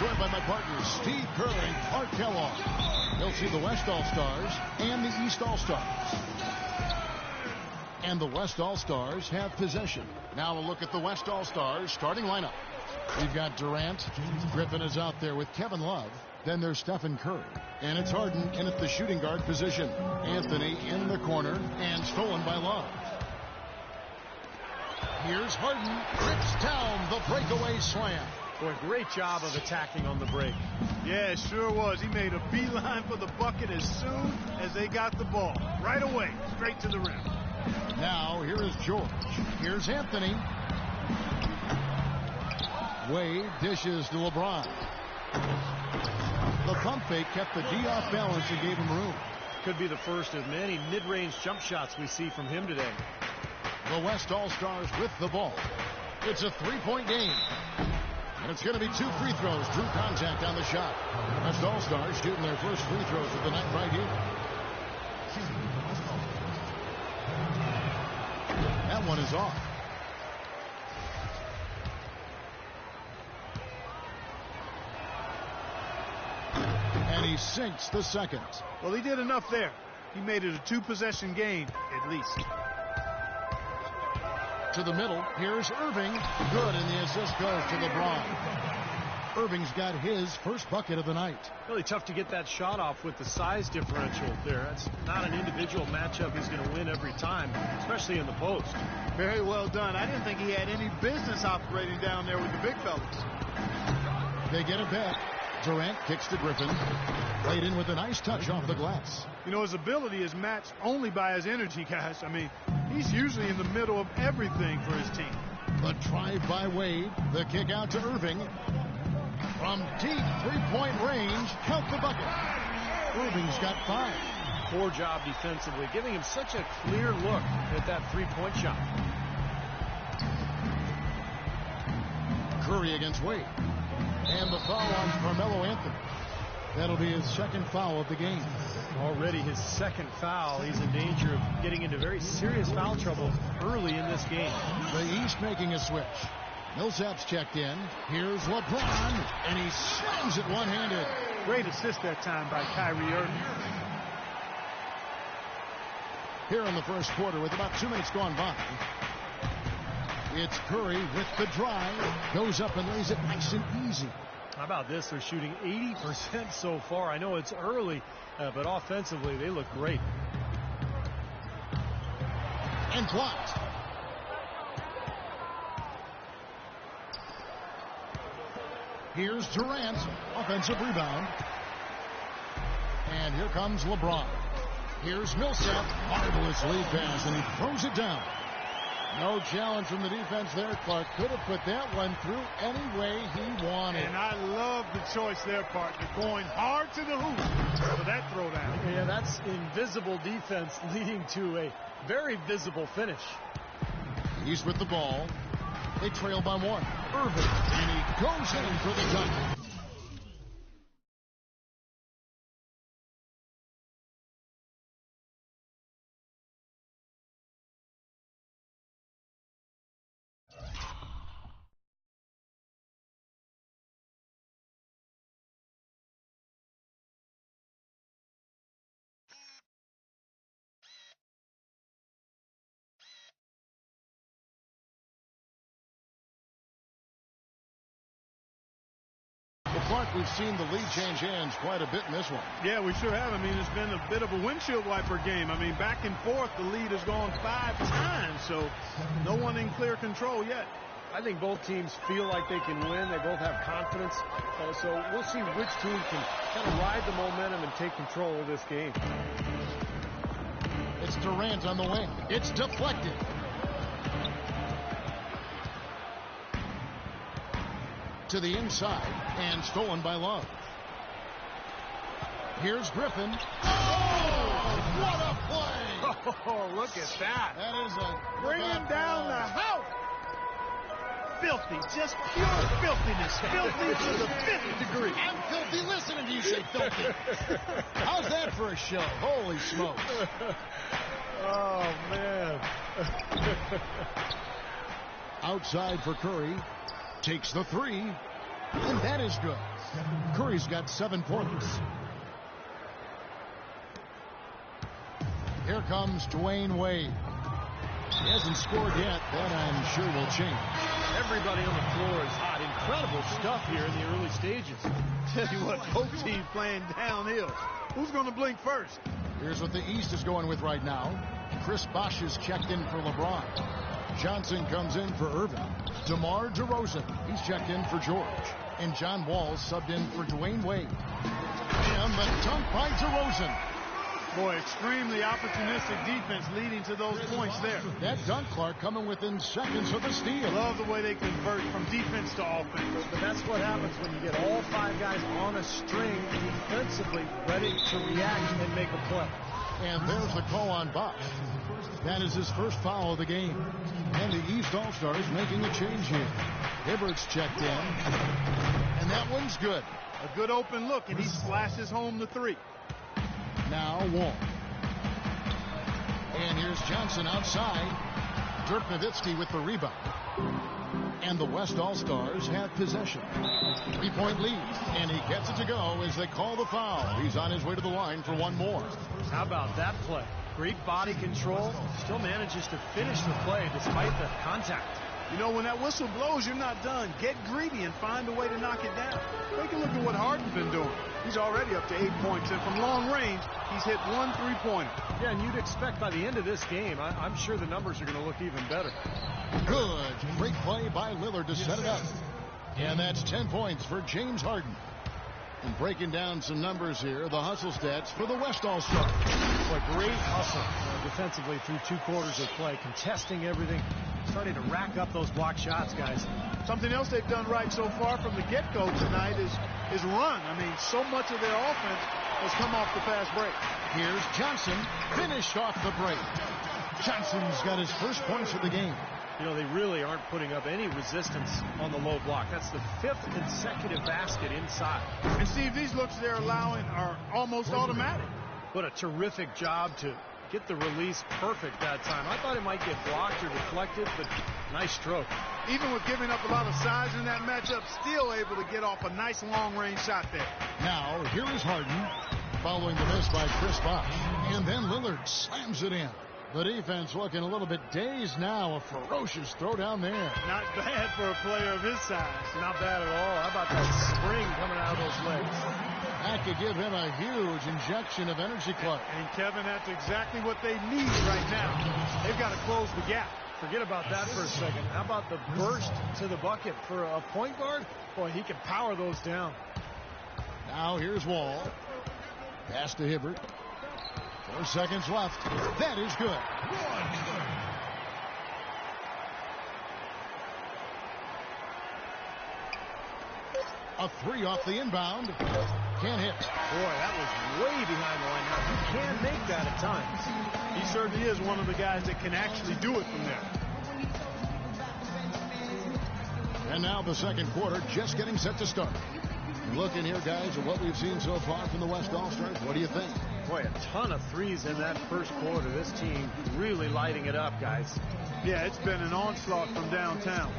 joined by my partners, Steve Kerr and Clark Kellogg. They'll see the West All-Stars and the East All-Stars. And the West All-Stars have possession. Now a look at the West All-Stars starting lineup. We've got Durant. Griffin is out there with Kevin Love. Then there's Stephen Curry. And it's Harden in at the shooting guard position. Anthony in the corner and stolen by Love. Here's Harden. Rips down the breakaway slam. Boy, great job of attacking on the break. Yeah, it sure was. He made a beeline for the bucket as soon as they got the ball. Right away, straight to the rim. Now, here is George. Here's Anthony. Wade dishes to LeBron. The pump fake kept the D off balance and gave him room. Could be the first of many mid-range jump shots we see from him today. The West All-Stars with the ball. It's a three-point game. And it's going to be 2 free throws. Drew contact on the shot. West All-Stars shooting their first free throws of the night right here. That one is off. And he sinks the second. Well, he did enough there. He made it a 2-possession game, at least. To the middle. Here's Irving. Good, and the assist goes to LeBron. Irving's got his first bucket of the night. Really tough to get that shot off with the size differential there. That's not an individual matchup he's going to win every time, especially in the post. Very well done. I didn't think he had any business operating down there with the big fellas. They get it back. Durant kicks to Griffin. Played in with a nice touch off the glass. You know, his ability is matched only by his energy, guys. I mean, he's usually in the middle of everything for his team. The drive by Wade. The kick out to Irving. From deep three-point range, count the bucket. Irving's got 5. Poor job defensively, giving him such a clear look at that three-point shot. Curry against Wade. And the foul on Carmelo Anthony. That'll be his second foul of the game. Already his second foul. He's in danger of getting into very serious foul trouble early in this game. The East making a switch. Millsap's checked in. Here's LeBron, and he slams it one-handed. Great assist that time by Kyrie Irving. Here in the first quarter with about 2 minutes gone by. It's Curry with the drive. Goes up and lays it nice and easy. How about this? They're shooting 80% so far. I know it's early, but offensively they look great. And blocked. Here's Durant. Offensive rebound. And here comes LeBron. Here's Millsap. Marvelous lead pass, and he throws it down. No challenge from the defense there. Clark could have put that one through any way he wanted. And I love the choice there, partner. Going hard to the hoop for that throwdown. Yeah, that's invisible defense leading to a very visible finish. He's with the ball. They trail by 1. Irving, and he goes in for the dunk. Clark, we've seen the lead change hands quite a bit in this one. Yeah, we sure have. I mean, it's been a bit of a windshield wiper game. I mean, back and forth, the lead has gone 5 times, so no one in clear control yet. I think both teams feel like they can win. They both have confidence. So we'll see which team can kind of ride the momentum and take control of this game. It's Durant on the wing. It's deflected. To the inside and stolen by Love. Here's Griffin. Oh, what a play! Oh, look at that. That is a bringing down the house. Filthy, just pure filthiness. Filthy to the 5th degree. I'm filthy listening to you say filthy. How's that for a show? Holy smokes. Oh, man. Outside for Curry. Takes the 3. And that is good. Curry's got 7 points. Here comes Dwayne Wade. He hasn't scored yet. That I'm sure will change. Everybody on the floor is hot. Incredible stuff here in the early stages. Tell you what, both teams playing downhill. Who's going to blink first? Here's what the East is going with right now. Chris Bosh is checked in for LeBron. Johnson comes in for Irving. DeMar DeRozan, he's checked in for George. And John Wall subbed in for Dwayne Wade. And the dunk by DeRozan. Boy, extremely opportunistic defense leading to those points there. That dunk, Clark, coming within seconds of the steal. Love the way they convert from defense to offense. But that's what happens when you get all 5 guys on a string defensively ready to react and make a play. And there's the call on Bosh. That is his first foul of the game. And the East All-Stars making a change here. Hibbert's checked in. And that one's good. A good open look, and he slashes home the 3. Now Wall. And here's Johnson outside. Dirk Nowitzki with the rebound. And the West All-Stars have possession. 3-point lead. And he gets it to go as they call the foul. He's on his way to the line for one more. How about that play? Great body control. Still manages to finish the play despite the contact. You know, when that whistle blows, you're not done. Get greedy and find a way to knock it down. Take a look at what Harden's been doing. He's already up to 8 points, and from long range, he's hit 1 3-pointer. Yeah, and you'd expect by the end of this game, I'm sure the numbers are going to look even better. Good. Great play by Lillard to set it up. And that's 10 points for James Harden. And breaking down some numbers here, the hustle stats for the West All-Stars. A great hustle defensively through 2 quarters of play, contesting everything, starting to rack up those block shots, guys. Something else they've done right so far from the get-go tonight is run. I mean, so much of their offense has come off the fast break. Here's Johnson, finished off the break. Johnson's got his first points of the game. You know, they really aren't putting up any resistance on the low block. That's the 5th consecutive basket inside. And Steve, these looks they're allowing are almost automatic. What a terrific job to get the release perfect that time. I thought it might get blocked or deflected, but nice stroke. Even with giving up a lot of size in that matchup, still able to get off a nice long-range shot there. Now, here is Harden, following the miss by Chris Bosh. And then Lillard slams it in. The defense looking a little bit dazed now. A ferocious throw down there. Not bad for a player of his size. Not bad at all. How about that spring coming out of those legs? That could give him a huge injection of energy, Clark. And Kevin, that's exactly what they need right now. They've got to close the gap. Forget about that for a second. How about the burst to the bucket for a point guard? Boy, he can power those down. Now here's Wall. Pass to Hibbert. 4 seconds left. That is good. A 3 off the inbound. Can't hit. Boy, that was way behind the line. Now, he can make that at times. He certainly is one of the guys that can actually do it from there. And now the second quarter just getting set to start. Looking here, guys, at what we've seen so far from the West All-Stars. What do you think? Boy, a ton of threes in that first quarter. This team really lighting it up, guys. Yeah, it's been an onslaught from downtown.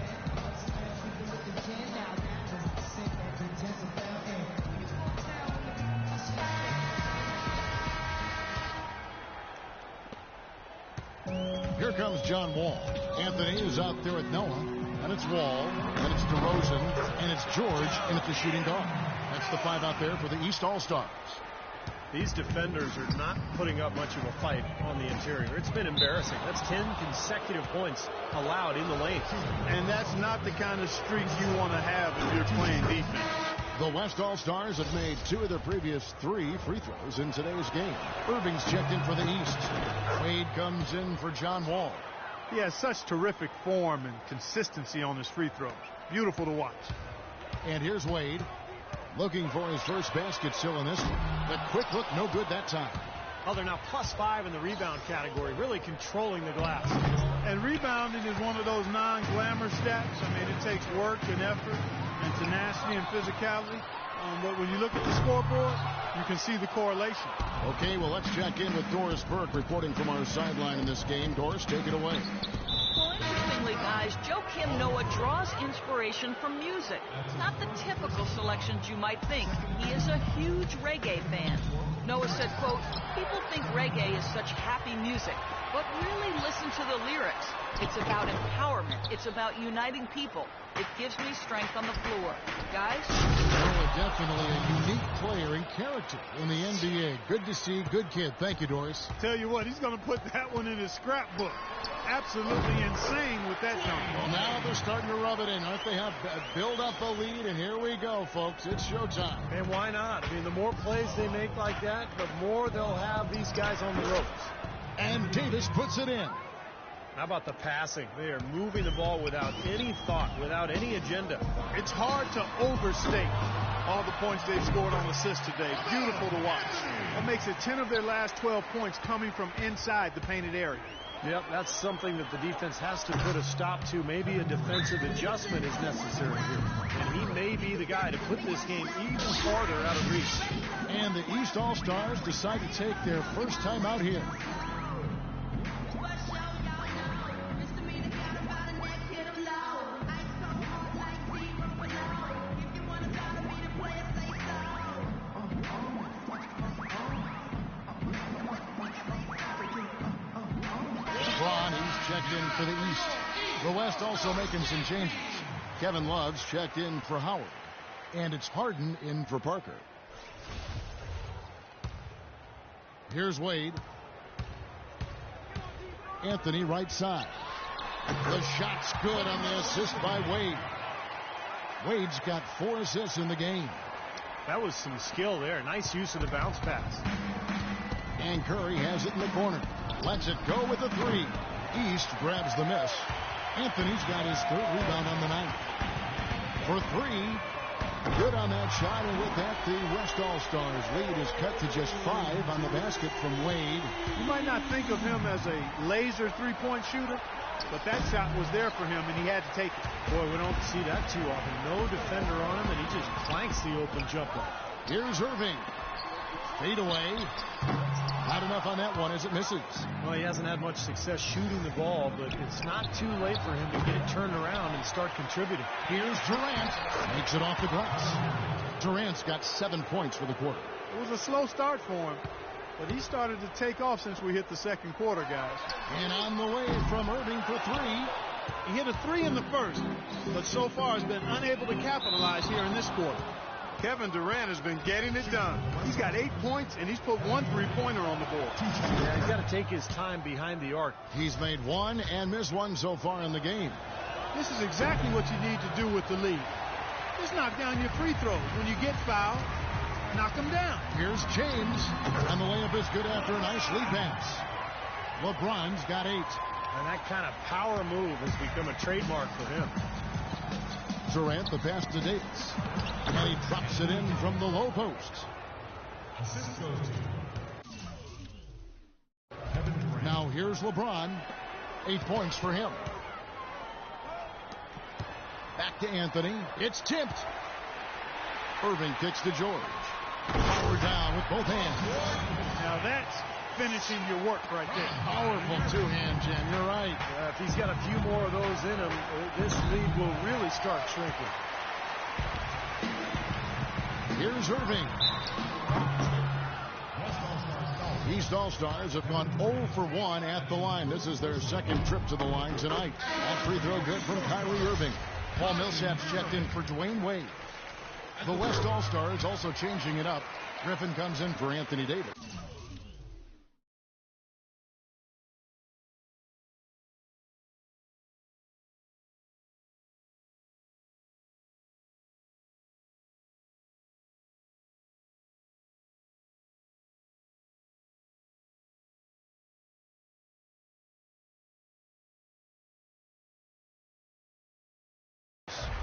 Here comes John Wall. Anthony is out there with Noah. And it's Wall. And it's DeRozan. And it's George. And it's a shooting guard. That's the 5 out there for the East All-Stars. These defenders are not putting up much of a fight on the interior. It's been embarrassing. That's 10 consecutive points allowed in the lane. And that's not the kind of streak you want to have if you're playing defense. The West All-Stars have made 2 of their previous 3 free throws in today's game. Irving's checked in for the East. Wade comes in for John Wall. He has such terrific form and consistency on his free throws. Beautiful to watch. And here's Wade. Looking for his first basket still in this one. The quick look, no good that time. Oh, they're now +5 in the rebound category, really controlling the glass. And rebounding is one of those non-glamour stats. I mean, it takes work and effort and tenacity and physicality. But when you look at the scoreboard, you can see the correlation. Okay, well, let's check in with Doris Burke reporting from our sideline in this game. Doris, take it away. Interestingly, guys, Joakim Noah draws inspiration from music. Not the typical selections you might think. He is a huge reggae fan. Noah said, quote, "People think reggae is such happy music, but really listen to the lyrics. It's about empowerment. It's about uniting people. It gives me strength on the floor." Guys? Noah, definitely a unique player and character in the NBA. Good to see. Good kid. Thank you, Doris. Tell you what, he's going to put that one in his scrapbook. Absolutely insane with that dunk. Well, now they're starting to rub it in, aren't they? Have build up a lead, and here we go, folks. It's showtime. And why not? I mean, the more plays they make like that, the more they'll have these guys on the ropes. And Davis puts it in. How about the passing? They are moving the ball without any thought, without any agenda. It's hard to overstate all the points they've scored on assists today. Beautiful to watch. That makes it 10 of their last 12 points coming from inside the painted area. Yep, that's something that the defense has to put a stop to. Maybe a defensive adjustment is necessary here. And he may be the guy to put this game even farther out of reach. And the East All-Stars decide to take their first time out here. Checked in for the East. The West also making some changes. Kevin Love's checked in for Howard. And it's Harden in for Parker. Here's Wade. Anthony right side. The shot's good on the assist by Wade. Wade's got 4 assists in the game. That was some skill there. Nice use of the bounce pass. And Curry has it in the corner. Lets it go with a 3. East grabs the miss. Anthony's got his 3rd rebound on the night. For 3, good on that shot, and with that, the West All-Stars lead is cut to just 5 on the basket from Wade. You might not think of him as a laser three-point shooter, but that shot was there for him, and he had to take it. Boy, we don't see that too often. No defender on him, and he just clanks the open jumper. Here's Irving. Fade away. Not enough on that one as it misses. Well, he hasn't had much success shooting the ball, but it's not too late for him to get it turned around and start contributing. Here's Durant. Makes it off the glass. Durant's got 7 points for the quarter. It was a slow start for him, but he started to take off since we hit the second quarter, guys. And on the way from Irving for 3. He hit a 3 in the first, but so far has been unable to capitalize here in this quarter. Kevin Durant has been getting it done. He's got 8 points, and he's put 1 3-pointer on the board. Yeah, he's got to take his time behind the arc. He's made 1 and missed 1 so far in the game. This is exactly what you need to do with the lead. Just knock down your free throws. When you get fouled, knock them down. Here's James, and the layup is good after a nice lead pass. LeBron's got 8. And that kind of power move has become a trademark for him. Durant, the pass to Davis. And he drops it in from the low post. Now here's LeBron. 8 points for him. Back to Anthony. It's tipped. Irving kicks to George. Power down with both hands. Now that's finishing your work right there. Powerful 2-hand jam. You're right. If he's got a few more of those in him, this lead will really start shrinking. Here's Irving. East All-Stars have gone 0 for 1 at the line. This is their second trip to the line tonight. That free throw good from Kyrie Irving. Paul Millsap's checked in for Dwayne Wade. The West All-Stars also changing it up. Griffin comes in for Anthony Davis.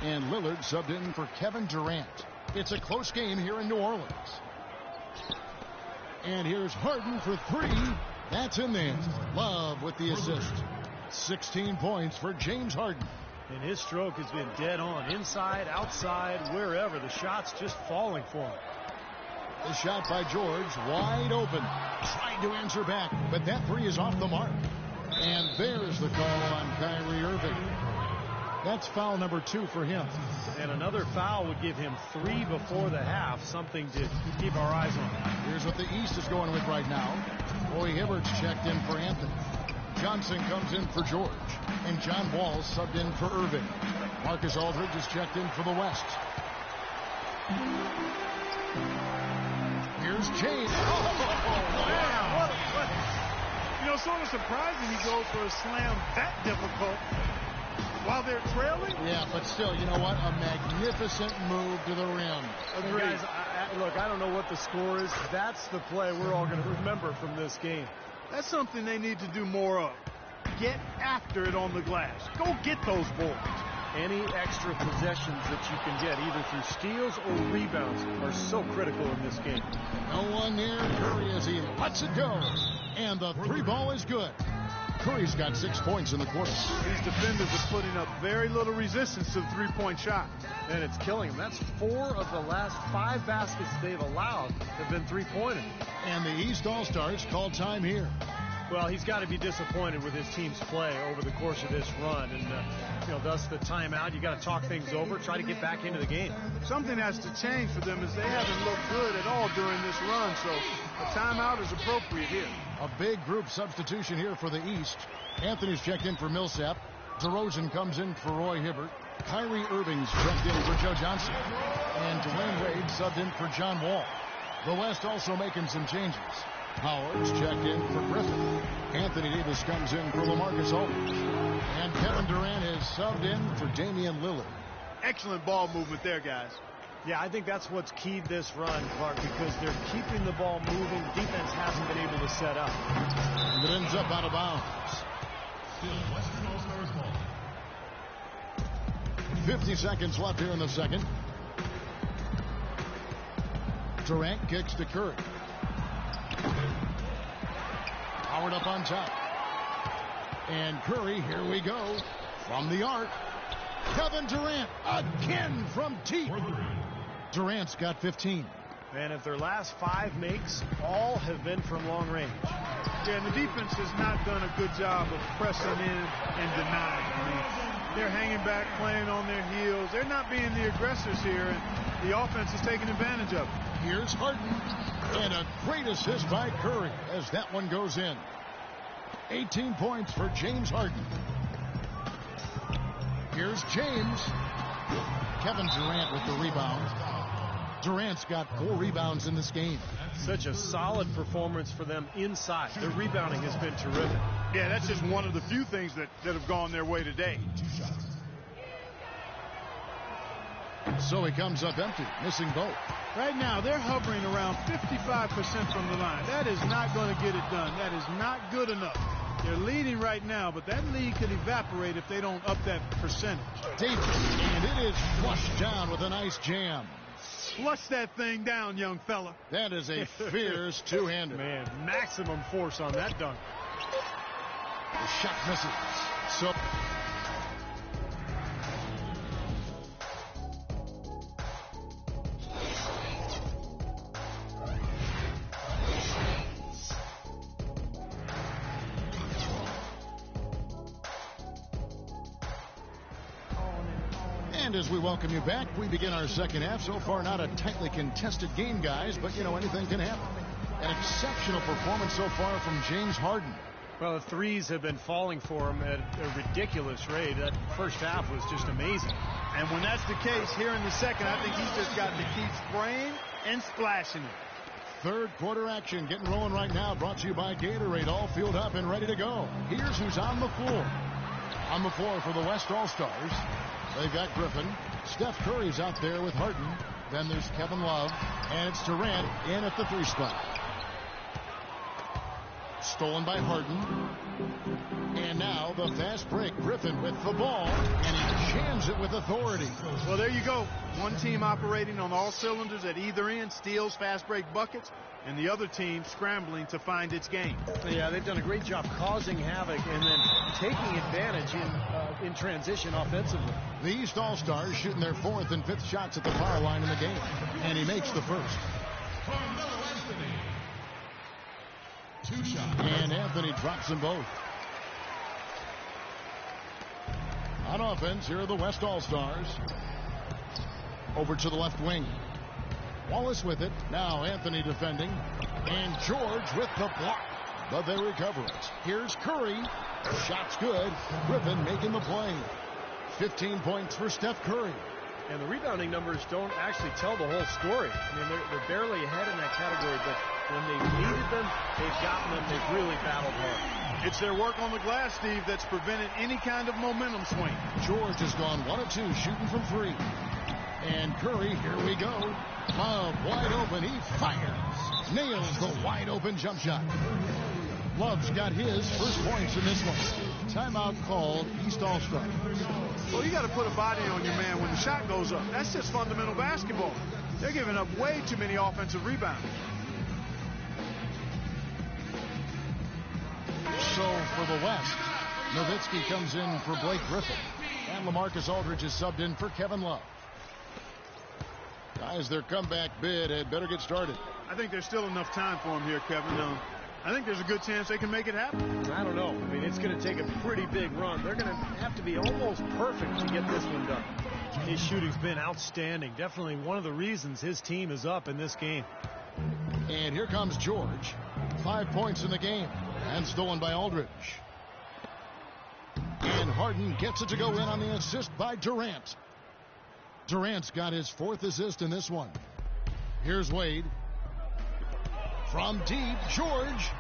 And Lillard subbed in for Kevin Durant. It's a close game here in New Orleans. And here's Harden for 3. That's in there. Love with the assist. 16 points for James Harden. And his stroke has been dead on. Inside, outside, wherever. The shot's just falling for him. The shot by George, wide open. Trying to answer back, but that 3 is off the mark. And there's the call on Kyrie Irving. That's foul number 2 for him. And another foul would give him 3 before the half, something to keep our eyes on. Here's what the East is going with right now. Roy Hibbert's checked in for Anthony. Johnson comes in for George. And John Wall subbed in for Irving. Marcus Aldridge is checked in for the West. Here's James. Wow, what a play. You know, sort of surprising he goes for a slam that difficult while they're trailing. Yeah, but still, you know what? A magnificent move to the rim. Agreed. Guys, look, I don't know what the score is. That's the play we're all going to remember from this game. That's something they need to do more of. Get after it on the glass. Go get those boards. Any extra possessions that you can get, either through steals or rebounds, are so critical in this game. No one near Curry as he lets it go. And the 3 ball is good. Curry's got 6 points in the quarter. These defenders are putting up very little resistance to the three-point shot. And it's killing them. That's 4 of the last 5 baskets they've allowed have been three-pointers. And the East All-Stars call time here. Well, he's got to be disappointed with his team's play over the course of this run. And, thus the timeout. You got to talk things over, try to get back into the game. Something has to change for them as they haven't looked good at all during this run. So a timeout is appropriate here. A big group substitution here for the East. Anthony's checked in for Millsap. DeRozan comes in for Roy Hibbert. Kyrie Irving's checked in for Joe Johnson. And Dwayne Wade subbed in for John Wall. The West also making some changes. Howard's checked in for Griffin. Anthony Davis comes in for LaMarcus Aldridge. And Kevin Durant is subbed in for Damian Lillard. Excellent ball movement there, guys. Yeah, I think that's what's keyed this run, Clark, because they're keeping the ball moving. Defense hasn't been able to set up. And it ends up out of bounds. Still Western All-Stars ball. 50 seconds left here in the second. Durant kicks to Curry. Howard up on top. And Curry, here we go. From the arc. Kevin Durant again from deep. Durant's got 15. And if their last 5 makes, all have been from long range. Yeah, and the defense has not done a good job of pressing in and denying. I mean, they're hanging back, playing on their heels. They're not being the aggressors here, and the offense is taking advantage of it. Here's Harden. And a great assist by Curry as that one goes in. 18 points for James Harden. Here's James. Kevin Durant with the rebound. Durant's got 4 rebounds in this game. Such a solid performance for them inside. Their rebounding has been terrific. Yeah, that's just one of the few things that have gone their way today. So he comes up empty, missing both. Right now, they're hovering around 55% from the line. That is not going to get it done. That is not good enough. They're leading right now, but that lead could evaporate if they don't up that percentage. Davis, and it is flushed down with a nice jam. Flush that thing down, young fella. That is a fierce two-hander. Man, maximum force on that dunk. The shot misses. So And as we welcome you back, we begin our second half. So far, not a tightly contested game, guys, but, anything can happen. An exceptional performance so far from James Harden. Well, the threes have been falling for him at a ridiculous rate. That first half was just amazing. And when that's the case here in the second, I think he's just got to keep spraying and splashing it. Third quarter action getting rolling right now, brought to you by Gatorade, all filled up and ready to go. Here's who's on the floor. On the floor for the West All-Stars. They've got Griffin. Steph Curry's out there with Harden. Then there's Kevin Love. And it's Durant in at the 3 spot. Stolen by Harden. And now the fast break. Griffin with the ball. And he jams it with authority. Well, there you go. One team operating on all cylinders at either end. Steals, fast break buckets. And the other team scrambling to find its game. Yeah, they've done a great job causing havoc and then taking advantage in transition offensively. The East All-Stars shooting their 4th and 5th shots at the foul line in the game. And he makes the first. Carmelo Anthony. 2 shots. And Anthony drops them both. On offense, here are the West All-Stars. Over to the left wing. Wallace with it. Now Anthony defending. And George with the block. But they recover it. Here's Curry. Shot's good. Griffin making the play. 15 points for Steph Curry. And the rebounding numbers don't actually tell the whole story. I mean, they're barely ahead in that category, but when they've needed them, they've gotten them. They've really battled hard. It's their work on the glass, Steve, that's prevented any kind of momentum swing. George has gone 1 of 2, shooting from 3. And Curry, here we go. Love wide open. He fires. Nails the wide open jump shot. Love's got his first points in this one. Timeout called, East All-Star. Well, you got to put a body on your man when the shot goes up. That's just fundamental basketball. They're giving up way too many offensive rebounds. So for the West, Nowitzki comes in for Blake Griffin. And LaMarcus Aldridge is subbed in for Kevin Love. Guys, their comeback bid had better get started. I think there's still enough time for him here, Kevin. I think there's a good chance they can make it happen. I don't know. I mean, it's going to take a pretty big run. They're going to have to be almost perfect to get this one done. His shooting's been outstanding. Definitely one of the reasons his team is up in this game. And here comes George. 5 points in the game. And stolen by Aldridge. And Harden gets it to go in on the assist by Durant. Durant's got his 4th assist in this one. Here's Wade. From deep, George.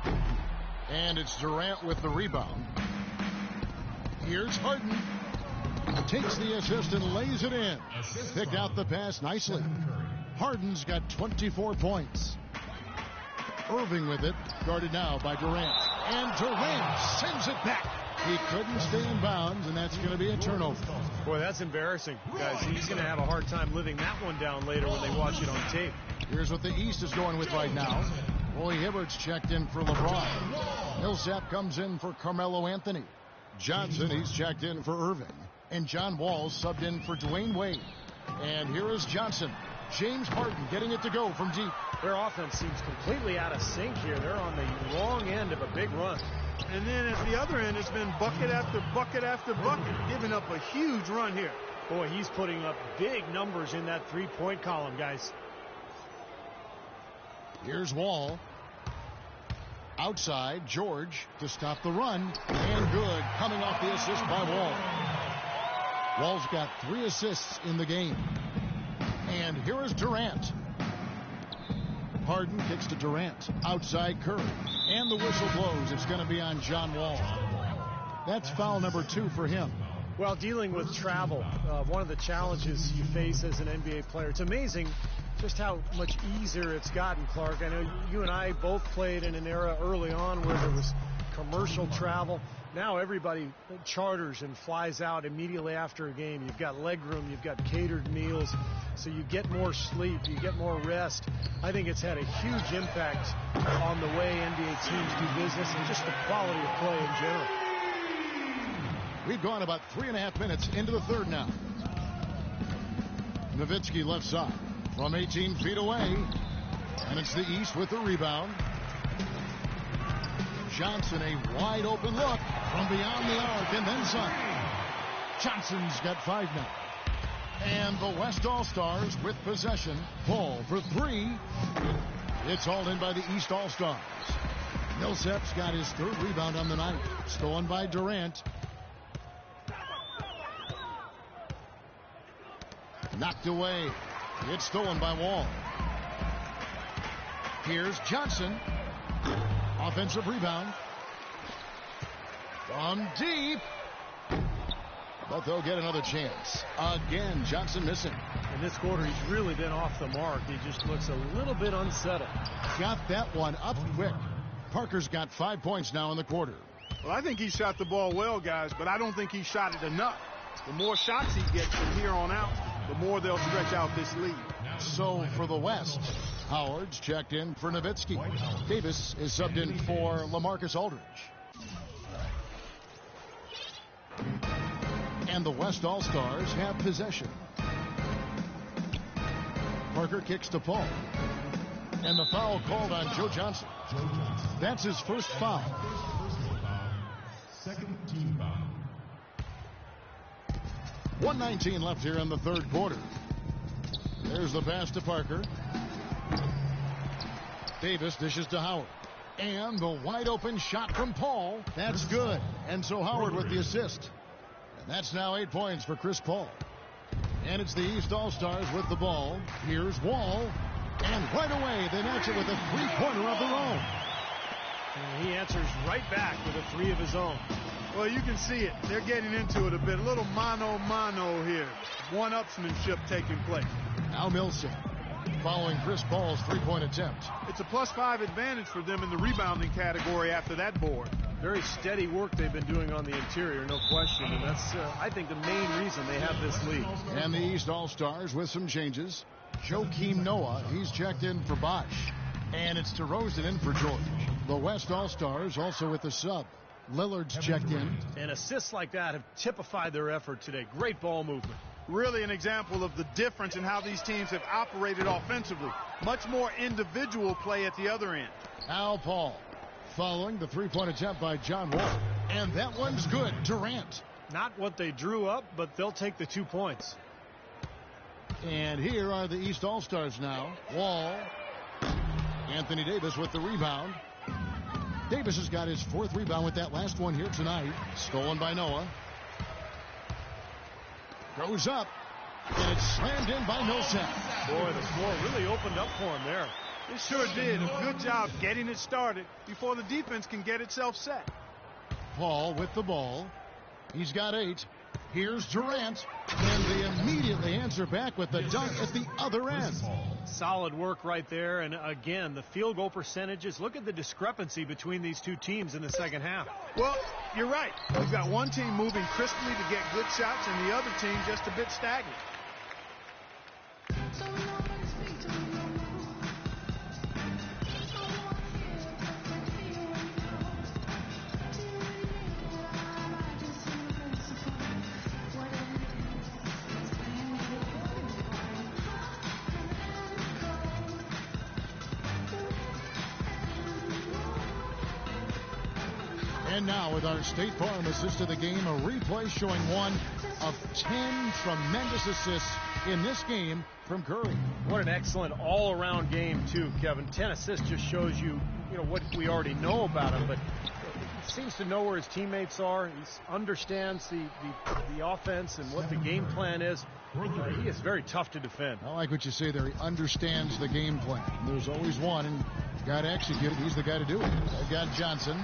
And it's Durant with the rebound. Here's Harden. Takes the assist and lays it in. Picked out the pass nicely. Harden's got 24 points. Irving with it, guarded now by Durant. And Durant sends it back. He couldn't stay in bounds, and that's going to be a turnover. Boy, that's embarrassing, guys. He's going to have a hard time living that one down later when they watch it on tape. Here's what the East is going with right now. Roy Hibbert's checked in for LeBron. Millsap comes in for Carmelo Anthony. Johnson, he's checked in for Irving. And John Wall subbed in for Dwayne Wade. And here is Johnson. James Harden getting it to go from deep. Their offense seems completely out of sync here. They're on the wrong end of a big run. And then at the other end, it's been bucket after bucket after bucket, giving up a huge run here. Boy, he's putting up big numbers in that three-point column, guys. Here's Wall. Outside, George to stop the run. And good, coming off the assist by Wall. Wall's got 3 assists in the game. And here is Durant. Harden kicks to Durant. Outside Curry. And the whistle blows. It's going to be on John Wall. That's foul number 2 for him. Well, dealing with travel, one of the challenges you face as an NBA player. It's amazing just how much easier it's gotten, Clark. I know you and I both played in an era early on where there was commercial travel. Now everybody charters and flies out immediately after a game. You've got leg room, you've got catered meals, so you get more sleep, you get more rest. I think it's had a huge impact on the way NBA teams do business and just the quality of play in general. We've gone about 3.5 minutes into the third now. Nowitzki left side from 18 feet away. And it's the East with the rebound. Johnson, a wide open look from beyond the arc and then some. Johnson's got 5 now. And the West All-Stars with possession. Ball for 3. It's hauled in by the East All-Stars. Millsap's got his 3rd rebound on the night. Stolen by Durant. Knocked away. It's stolen by Wall. Here's Johnson. Offensive rebound. From deep. But they'll get another chance. Again, Johnson missing. In this quarter, he's really been off the mark. He just looks a little bit unsettled. Got that one up quick. Parker's got 5 points now in the quarter. Well, I think he shot the ball well, guys, but I don't think he shot it enough. The more shots he gets from here on out, the more they'll stretch out this lead. So for the West, Howard's checked in for Nowitzki. Davis is subbed in for LaMarcus Aldridge. And the West All-Stars have possession. Parker kicks to Paul. And the foul called on Joe Johnson. That's his first foul. Second team foul. 1:19 left here in the third quarter. There's the pass to Parker. Davis dishes to Howard. And the wide open shot from Paul. That's good. And so Howard with the assist. And that's now 8 points for Chris Paul. And it's the East All-Stars with the ball. Here's Wall. And right away they match it with a three-pointer of their own. And he answers right back with a three of his own. Well, you can see it. They're getting into it a bit. A little mano-mano here. One-upsmanship taking place. Now Millsap following Chris Paul's three-point attempt. It's a +5 advantage for them in the rebounding category after that board. Very steady work they've been doing on the interior, no question. And that's, I think, the main reason they have this lead. And the East All-Stars with some changes. Joakim Noah, he's checked in for Bosch. And it's DeRozan in for George. The West All-Stars also with the sub. Lillard's checked in. And assists like that have typified their effort today. Great ball movement. Really an example of the difference in how these teams have operated offensively. Much more individual play at the other end. Al Paul following the three-point attempt by John Wall. And that one's good. Durant. Not what they drew up, but they'll take the 2 points. And here are the East All-Stars now. Wall. Anthony Davis with the rebound. Davis has got his 4th rebound with that last one here tonight. Stolen by Noah. Goes up. And it's slammed in by Millsap. Boy, the floor really opened up for him there. It sure did. A good job getting it started before the defense can get itself set. Paul with the ball. He's got 8. Here's Durant. And they immediately answer back with the dunk at the other end. Solid work right there. And again, the field goal percentages. Look at the discrepancy between these two teams in the second half. Well, you're right. We've got one team moving crisply to get good shots and the other team just a bit stagnant. And now with our State Farm assist to the game, a replay showing one of 10 tremendous assists in this game from Curry. What an excellent all-around game, too, Kevin. 10 assists just shows you, what we already know about him, but he seems to know where his teammates are. He understands the offense and what the game plan is. He is very tough to defend. I like what you say there. He understands the game plan. There's always one, and you got to execute it. He's the guy to do it. They've got Johnson.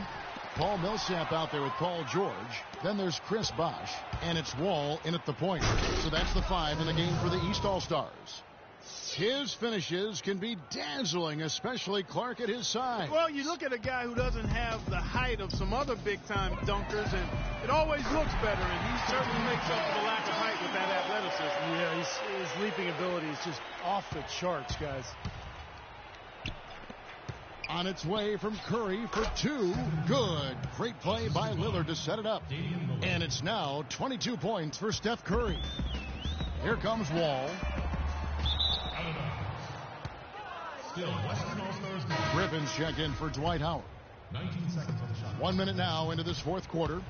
Paul Millsap out there with Paul George. Then there's Chris Bosch. And it's Wall in at the point. So that's the 5 in the game for the East All-Stars. His finishes can be dazzling, especially Clark at his side. Well, you look at a guy who doesn't have the height of some other big-time dunkers, and it always looks better, and he certainly makes up for the lack of height with that athleticism. Yeah, his leaping ability is just off the charts, guys. On its way from Curry for 2. Good. Great play by Lillard to set it up. And it's now 22 points for Steph Curry. Here comes Wall. Still Western All-Stars. Griffin's check in for Dwight Howard. 19 seconds on the shot. 1 minute now into this 4th quarter.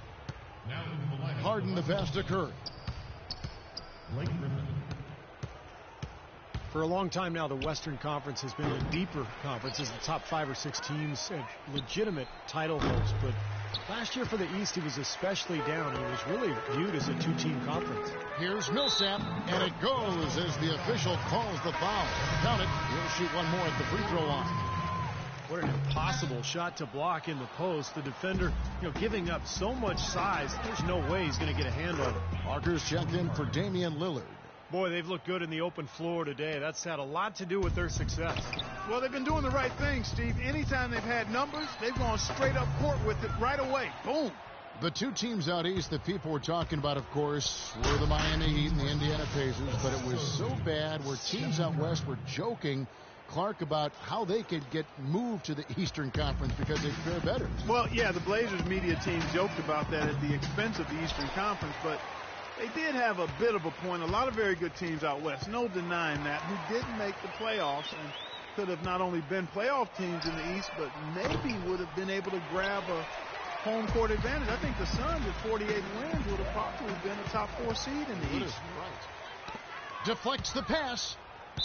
Now into the lineup. Harden the pass to Curry. Blake Griffin. For a long time now, the Western Conference has been a deeper conference as the top 5 or 6 teams have legitimate title hopes. But last year for the East, he was especially down. He was really viewed as a 2-team conference. Here's Millsap, and it goes as the official calls the foul. Count it. He'll shoot one more at the free throw line. What an impossible shot to block in the post. The defender, giving up so much size, there's no way he's going to get a hand on it. Parker's checked in for Damian Lillard. Boy, they've looked good in the open floor today. That's had a lot to do with their success. Well, they've been doing the right thing, Steve. Anytime they've had numbers, they've gone straight up court with it right away. Boom. The 2 teams out east that people were talking about, of course, were the Miami Heat and the Indiana Pacers, but it was so bad where teams out west were joking, Clark, about how they could get moved to the Eastern Conference because they fare better. Well, yeah, the Blazers media team joked about that at the expense of the Eastern Conference, but they did have a bit of a point. A lot of very good teams out west, no denying that, who didn't make the playoffs and could have not only been playoff teams in the East, but maybe would have been able to grab home court advantage. I think the Suns at 48 wins would have probably been a top 4 seed in the East. Right. Deflects the pass,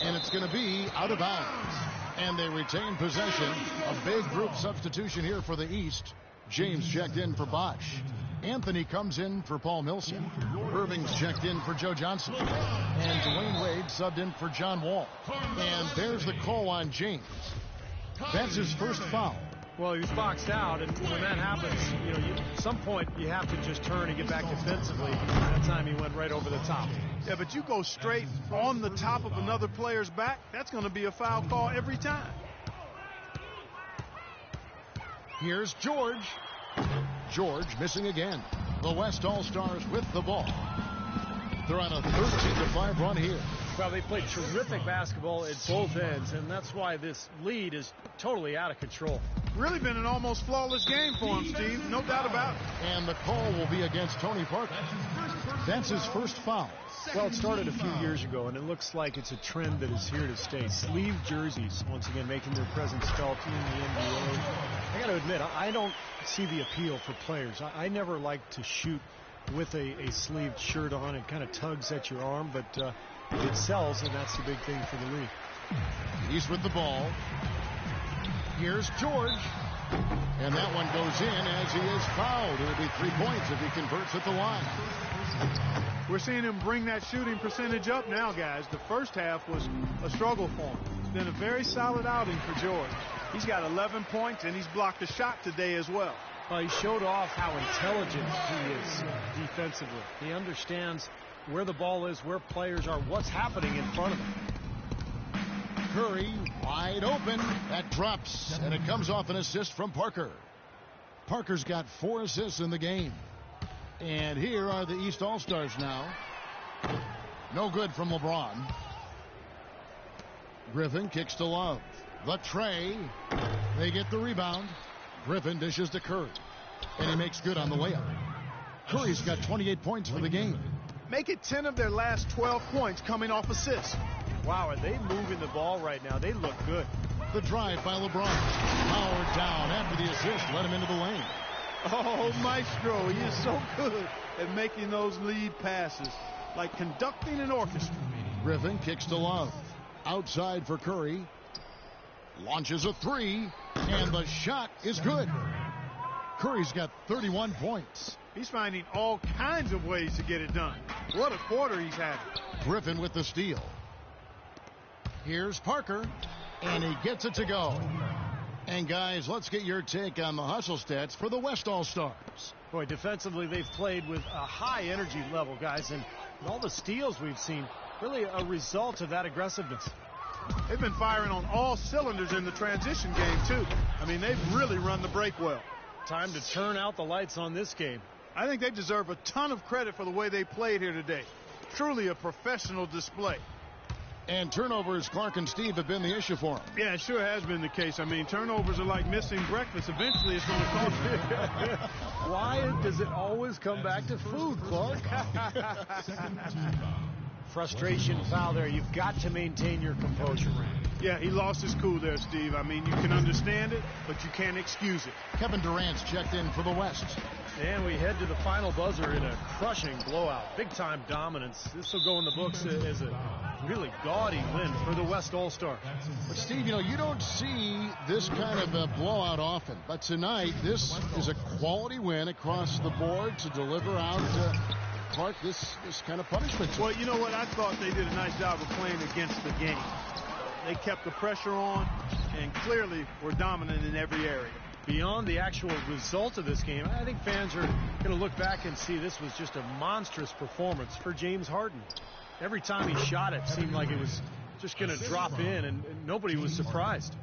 and it's going to be out of bounds. And they retain possession. A big group substitution here for the East. James checked in for Bosch. Anthony comes in for Paul Millsap. Irving's checked in for Joe Johnson. And Dwayne Wade subbed in for John Wall. And there's the call on James. That's his first foul. Well, he was boxed out, and when that happens, at some point you have to just turn and get back defensively. That time he went right over the top. Yeah, but you go straight on the top of another player's back, that's going to be a foul call every time. Here's George. George missing again. The West All-Stars with the ball. They're on a 13-5 run here. Well, they played terrific basketball at both ends, and that's why this lead is totally out of control. Really been an almost flawless game for him, Steve. No doubt about it. And the call will be against Tony Parker. That's his first foul. Well, it started a few years ago, and it looks like it's a trend that is here to stay. Sleeve jerseys, once again, making their presence felt in the NBA. I got to admit, I don't see the appeal for players. I never like to shoot with a sleeved shirt on. It kind of tugs at your arm, but it sells, and that's the big thing for the league. He's with the ball. Here's George. And that one goes in as he is fouled. It'll be 3 points if he converts at the line. We're seeing him bring that shooting percentage up now, guys. The first half was a struggle for him. It's been a very solid outing for George. He's got 11 points, and he's blocked a shot today as well. He showed off how intelligent he is defensively. He understands where the ball is, where players are, what's happening in front of him. Curry wide open. That drops, and it comes off an assist from Parker. Parker's got 4 assists in the game. And here are the East All-Stars now. No good from LeBron. Griffin kicks to Love. The tray. They get the rebound. Griffin dishes to Curry. And he makes good on the layup. Curry's got 28 points for the game. Make it 10 of their last 12 points coming off assists. Wow, are they moving the ball right now? They look good. The drive by LeBron. Powered down after the assist. Let him into the lane. Oh, Maestro, he is so good at making those lead passes, like conducting an orchestra. Griffin kicks to Love. Outside for Curry. Launches a 3, and the shot is good. Curry's got 31 points. He's finding all kinds of ways to get it done. What a quarter he's having. Griffin with the steal. Here's Parker, and he gets it to go. And guys, let's get your take on the hustle stats for the West All-Stars. Boy, defensively, they've played with a high energy level, guys, and all the steals we've seen, really a result of that aggressiveness. They've been firing on all cylinders in the transition game, too. I mean, they've really run the break well. Time to turn out the lights on this game. I think they deserve a ton of credit for the way they played here today. Truly a professional display. And turnovers, Clark and Steve, have been the issue for them. Yeah, it sure has been the case. I mean, turnovers are like missing breakfast. Eventually, it's going to cost you. Why does it always come back to food, Clark? Frustration foul there. You've got to maintain your composure. Yeah, he lost his cool there, Steve. I mean, you can understand it, but you can't excuse it. Kevin Durant's checked in for the West. And we head to the final buzzer in a crushing blowout. Big-time dominance. This will go in the books as a really gaudy win for the West All-Star. But, Steve, you don't see this kind of a blowout often. But tonight, this is a quality win across the board to deliver out Clark this kind of punishment. Well, you know what? I thought they did a nice job of playing against the game. They kept the pressure on and clearly were dominant in every area. Beyond the actual result of this game, I think fans are going to look back and see this was just a monstrous performance for James Harden. Every time he shot it seemed like it was just going to drop in, and nobody was surprised.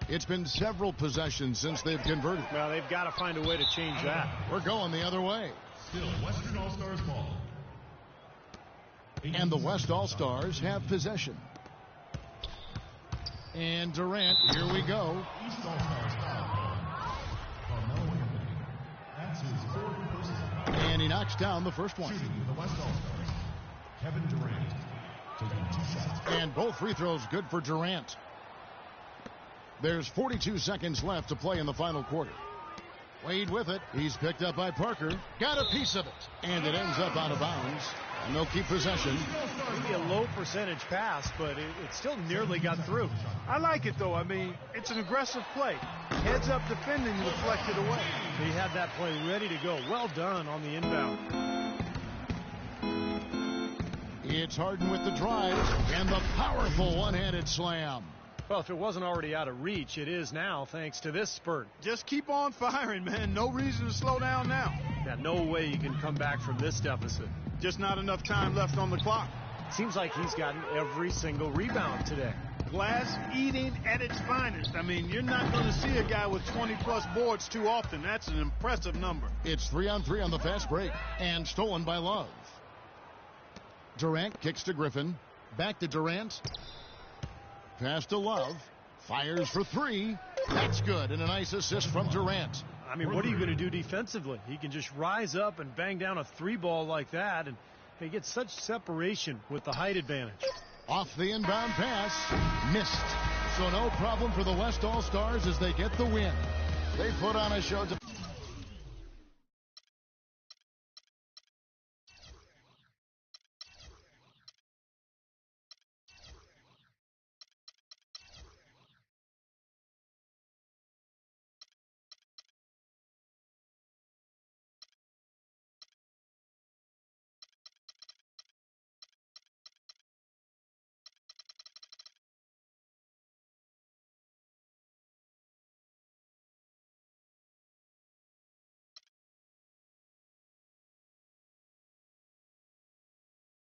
It's been several possessions since they've converted. Well, they've got to find a way to change that. We're going the other way. Still Western All-Stars ball. And the West All-Stars have possession. And Durant, here we go. East All-Stars foul. Carmelo Anthony. That's his 4th personal foul. And he knocks down the first one. Shooting for the West All-Stars, Kevin Durant, taking 2 shots. And both free throws good for Durant. There's 42 seconds left to play in the final quarter. Wade with it. He's picked up by Parker. Got a piece of it. And it ends up out of bounds. And they'll keep possession. Maybe a low percentage pass, but it still nearly got through. I like it, though. I mean, it's an aggressive play. Heads up defending, deflected away. He had that play ready to go. Well done on the inbound. It's Harden with the drive and the powerful one-handed slam. Well, if it wasn't already out of reach, it is now thanks to this spurt. Just keep on firing, man. No reason to slow down now. Yeah, no way you can come back from this deficit. Just not enough time left on the clock. Seems like he's gotten every single rebound today. Glass eating at its finest. I mean, you're not going to see a guy with 20-plus boards too often. That's an impressive number. It's 3-on-3 on the fast break and stolen by Love. Durant kicks to Griffin. Back to Durant. Pass to Love. Fires for three. That's good. And a nice assist from Durant. I mean, what are you going to do defensively? He can just rise up and bang down a three ball like that, and they get such separation with the height advantage. Off the inbound pass. Missed. So no problem for the West All-Stars as they get the win. They put on a show to